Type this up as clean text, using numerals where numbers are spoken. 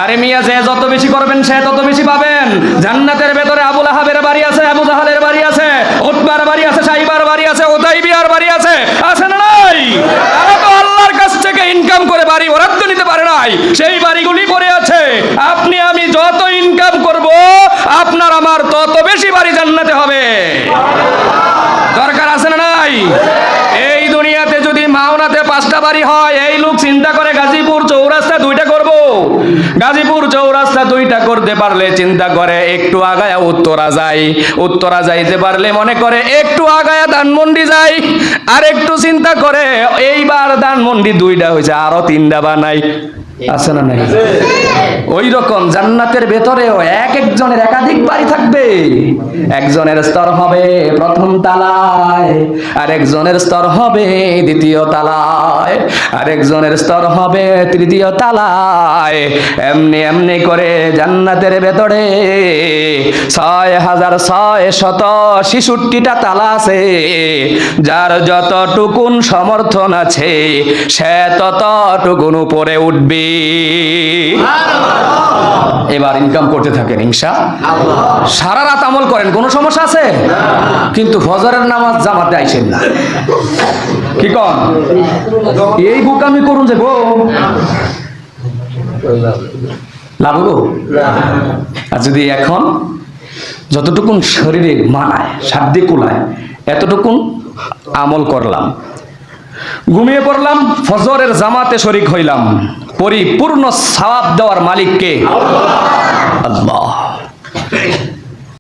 আরে মিয়া, যে যত বেশি করবেন সে তত বেশি পাবেন। জান্নাতের ভেতরে আবু লাহাবের বাড়ি আছে, আবু জাহালের বাড়ি আছে, উতবার বাড়ি আছে, সাইবার বাড়ি আছে, উতাইবিয়ার বাড়ি আছে, আছে না নাই? তারা তো আল্লাহর কাছ থেকে ইনকাম করে বাড়ি বরাদ্দ নিতে পারে নাই, সেই বাড়িগুলি পড়ে আছে। আপনি আমি যত ইনকাম করব, আপনার আমার তত বেশি বাড়ি জান্নাতে হবে। দরকার আছে না নাই? এই দুনিয়াতে যদি মাওনাতে 5টা বাড়ি হয়, এই লোক চিন্তা করে গাজীপুর চৌরাস্তা 2টা করব। গাজীপুর চৌরাস্তা 2টা করতে পারলে চিন্তা করে একটু আগায়া উত্তরা যাই, উত্তরা যাইতে পারলে মনে করে একটু আগায়া ধানমন্ডি যাই, আর একটু চিন্তা করে এইবার ধানমন্ডি 2টা হয়েছে, আরো 3টা বানাই। আছে না নাই? ওই রকম জান্নাতের ভেতরেও এক একজনের একাধিক বাড়ি থাকবে। একজনের স্তর হবে প্রথম তালায়, আরেকজনের স্তর হবে দ্বিতীয় তালায়, আরেকজনের স্তর হবে তৃতীয় তালায়। এমনি এমনি করে জান্নাতের ভেতরে 6666টা তালা আছে। যার যতটুকুন সমর্থন আছে সে ততটুকুন উপরে উঠবে। এবার ইনকাম করতে থাকেন ইনশাআল্লাহ। সারা রাত আমল করেন, কোনো সমস্যা আছে? কিন্তু ফজরের নামাজ জামাতে আইছেন না, কি কন? এই বোকামি করুন যে গো লাভ গো। আর যদি এখন যতটুকুন শরীরে মানায়, সাধ্যে কুলায়, এতটুকুন আমল করলাম, ঘুমিয়ে পড়লাম, ফজরের জামাতে শরীক হইলাম, পরিপূর্ণ সওয়াব দেওয়ার মালিক কে? আল্লাহ।